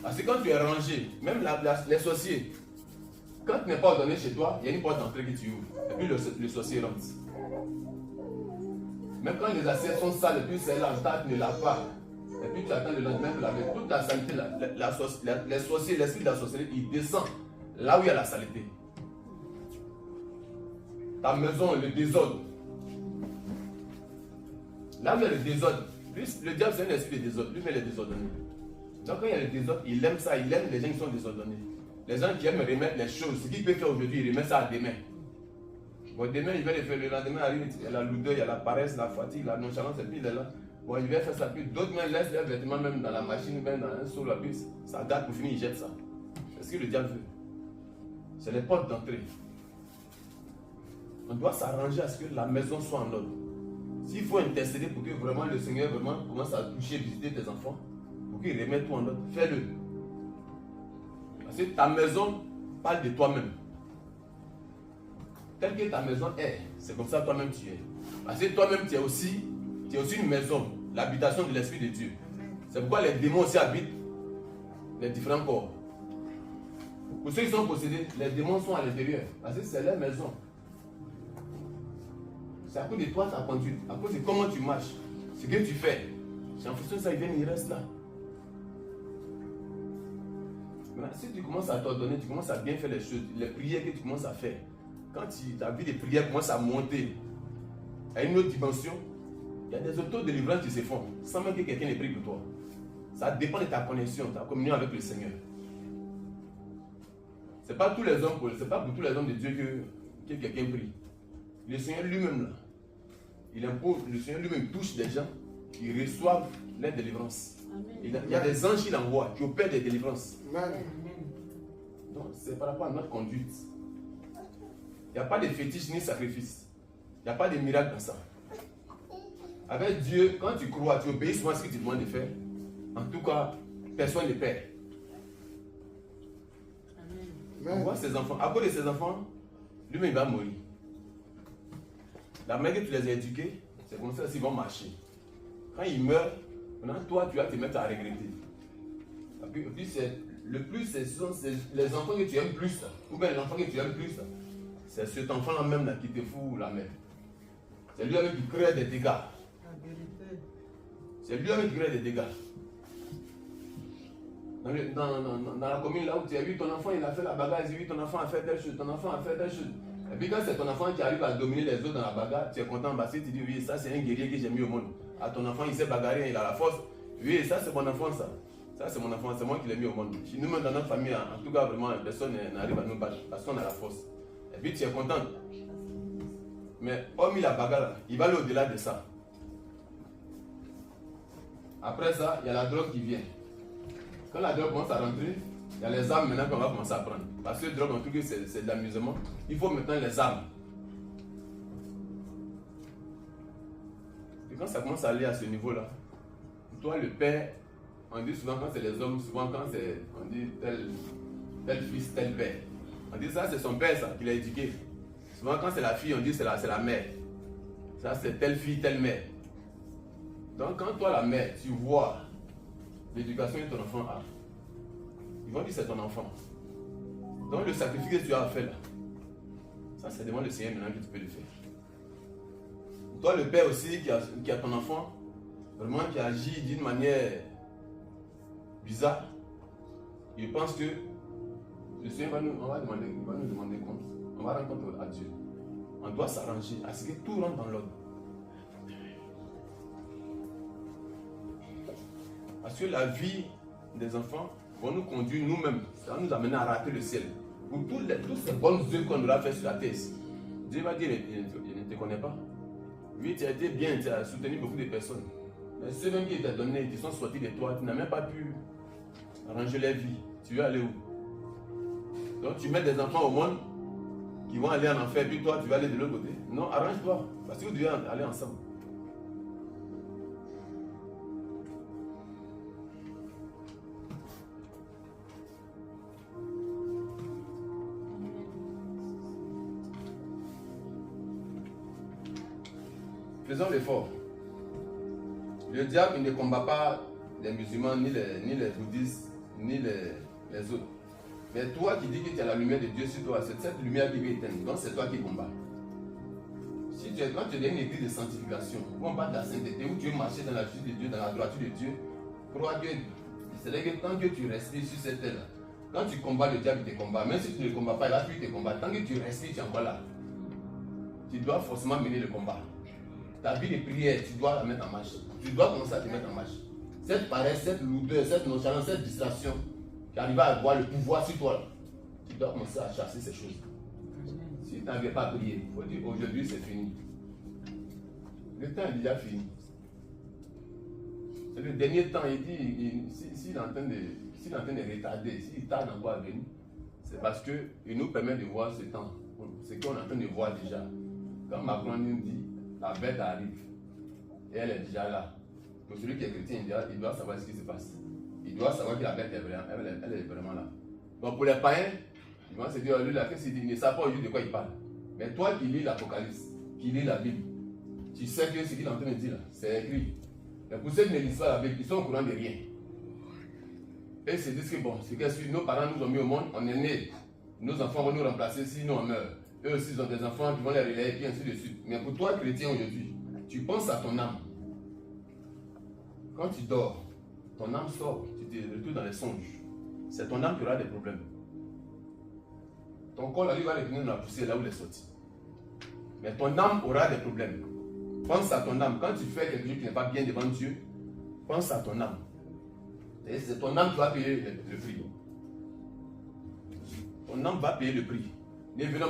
Parce que quand tu es rangé, même les sorciers, quand tu n'es pas ordonné chez toi, il y a une porte d'entrée que tu ouvres. Et puis le sorcier rentre. Même quand les assiettes sont sales, et puis c'est là, tu ne laves pas. Et puis tu attends le lendemain pour laver. Toute la saleté, les sorciers, l'esprit de la sorcellerie, il descend là où il y a la saleté. Ta maison, le désordre. Là où il y a le désordre, le diable c'est un esprit de désordre, lui met les désordonnés. Donc quand il y a le désordre, il aime ça, il aime les gens qui sont désordonnés. Les gens qui aiment remettre les choses, ce qu'il peut faire aujourd'hui, il remet ça à demain. Bon, demain, il va le faire, le lendemain arrive, il y a la lourdeur, il y a la paresse, la fatigue, la nonchalance, et puis il est là. Bon, il va faire ça, puis d'autres mains laissent leurs vêtements même dans la machine, même dans un seau, la puis ça date pour finir, il jette ça. C'est ce que le diable veut. C'est les portes d'entrée. On doit s'arranger à ce que la maison soit en ordre. S'il faut intercéder pour que vraiment le Seigneur vraiment commence à toucher, visiter tes enfants, pour qu'il remette tout en ordre, fais-le. Parce que ta maison parle de toi-même. Tel que ta maison est, c'est comme ça toi-même tu es. Parce que toi-même tu es aussi une maison, l'habitation de l'Esprit de Dieu. C'est pourquoi les démons aussi habitent les différents corps. Pour ceux qui sont possédés, les démons sont à l'intérieur. Parce que c'est leur maison. C'est à cause de toi ta conduite, à cause de comment tu marches, ce que tu fais. C'est en fonction de ça, ils restent là. Mais si tu commences à t'ordonner, tu commences à bien faire les choses, les prières que tu commences à faire, quand ta vie de prière commence à monter à une autre dimension, il y a des auto-délivrances qui se font, sans même que quelqu'un ait pris pour toi. Ça dépend de ta connexion, ta communion avec le Seigneur. Ce n'est pas tous les hommes, c'est pas pour tous les hommes de Dieu que quelqu'un prie. Le Seigneur lui-même là, il impose, le Seigneur lui-même touche des gens qui reçoivent leur délivrance. Il y a des anges qu'il envoie qui opèrent des délivrances. Amen. Donc c'est par rapport à notre conduite. Il n'y a pas de fétiche ni sacrifice. Il n'y a pas de miracle dans ça. Avec Dieu, quand tu crois, tu obéis souvent à ce qu'il te demande de faire. En tout cas, personne ne perd. On voit ses enfants. À cause de ses enfants, lui-même il va mourir. La manière que tu les as éduqués, c'est comme ça qu'ils vont marcher. Quand ils meurent, maintenant toi tu vas te mettre à regretter. Et puis le plus, c'est les enfants que tu aimes plus, ou bien l'enfant que tu aimes plus, c'est cet enfant-là même là, qui te fout la mère. C'est lui-même qui crée des dégâts. C'est lui-même qui crée des dégâts. Dans la commune là où tu as vu ton enfant, il a fait la bagarre, il a vu ton enfant a fait telle chose, ton enfant a fait telle chose. Et puis quand c'est ton enfant qui arrive à dominer les autres dans la bagarre, tu es content parce que tu dis oui, ça c'est un guerrier que j'ai mis au monde. À ton enfant, il s'est bagarré, il a la force. Oui, ça c'est mon enfant ça. Ça c'est mon enfant, c'est moi qui l'ai mis au monde. Si nous-mêmes dans notre famille, en tout cas vraiment, personne n'arrive à nous battre parce qu'on a la force. Et puis tu es content. Mais hormis la bagarre, il va aller au-delà de ça. Après ça, il y a la drogue qui vient. Quand la drogue commence à rentrer, il y a les armes maintenant qu'on va commencer à prendre. Parce que la drogue, en tout cas, c'est de l'amusement. Il faut maintenant les armes. Et quand ça commence à aller à ce niveau-là, toi, le père, on dit souvent quand c'est les hommes, souvent quand c'est, on dit tel fils, tel père. On dit ça, c'est son père, ça, qui l'a éduqué. Souvent quand c'est la fille, on dit c'est la mère. Ça, c'est telle fille, telle mère. Donc quand toi, la mère, tu vois l'éducation que ton enfant a, ils vont dire c'est ton enfant. Donc le sacrifice que tu as fait là, ça c'est devant le Seigneur maintenant que tu peux le faire. Toi le père aussi qui a ton enfant, vraiment qui agit d'une manière bizarre, il pense que le Seigneur va nous demander compte. On va rendre compte à Dieu. On doit s'arranger à ce que tout rentre dans l'ordre. Parce que la vie des enfants va nous conduire nous-mêmes. Ça va nous amener à rater le ciel. Pour toutes ces bonnes œuvres qu'on doit faire sur la terre. Dieu va dire, il ne te connaît pas. Oui, tu as été bien, tu as soutenu beaucoup de personnes. Mais ceux même qui t'ont donné, qui sont sortis de toi, tu n'as même pas pu arranger leur vie. Tu veux aller où? Donc tu mets des enfants au monde qui vont aller en enfer, puis toi tu vas aller de l'autre côté. Non, arrange-toi. Parce que vous devez aller ensemble. Faisons l'effort. Le diable il ne combat pas les musulmans, ni les bouddhistes, ni les autres. Mais toi qui dis que tu as la lumière de Dieu sur toi, c'est cette lumière qui va éteindre. Donc c'est toi qui combats. Si quand tu es dans une église de sanctification, où on parle de la sainteté, où tu veux marcher dans la justice de Dieu, dans la droiture de Dieu, crois que c'est-à-dire que tant que tu respires sur cette terre-là, quand tu combats le diable, il te combat. Même si tu ne le combats pas, il va plus te combattre. Tant que tu respires, tu es encore là. Tu dois forcément mener le combat. Ta vie de prière, tu dois la mettre en marche. Tu dois commencer à te mettre en marche. Cette paresse, cette lourdeur, cette nonchalance, cette distraction, qui arrive à avoir le pouvoir sur toi, tu dois commencer à chasser ces choses. Si tu n'arrives pas à prier, il faut dire aujourd'hui c'est fini. Le temps est déjà fini. C'est le dernier temps, il dit, s'il est en train de retarder, s'il tarde encore à venir, c'est parce qu'il nous permet de voir ce temps, ce qu'on est en train de voir déjà. Quand Macron nous dit, la bête arrive, et elle est déjà là. Pour celui qui est chrétien, il doit savoir ce qui se passe. Il doit savoir que la bête est vraiment là. Donc pour les païens, ils vont se dire, lui là, qu'est-ce qu'il dit? Il ne sait pas aujourd'hui de quoi il parle. Mais toi qui lis l'Apocalypse, qui lis la Bible, tu sais que ce qu'il est en train de dire là, c'est écrit. Mais pour ceux qui ne lisent pas la Bible, ils sont au courant de rien. Et ils se disent que bon, c'est que nos parents nous ont mis au monde, on est nés, nos enfants vont nous remplacer si nous on meurt. Eux aussi ils ont des enfants qui vont les relayer, et ainsi de suite. Mais pour toi chrétien aujourd'hui, tu penses à ton âme. Quand tu dors, ton âme sort, tu te retrouves dans les songes. C'est ton âme qui aura des problèmes. Ton corps, là, lui, va revenir dans la poussière, là où il est sorti. Mais ton âme aura des problèmes. Pense à ton âme. Quand tu fais quelque chose qui n'est pas bien devant Dieu, pense à ton âme. Et c'est ton âme qui va payer le prix. Ton âme va payer le prix. Ne venons pas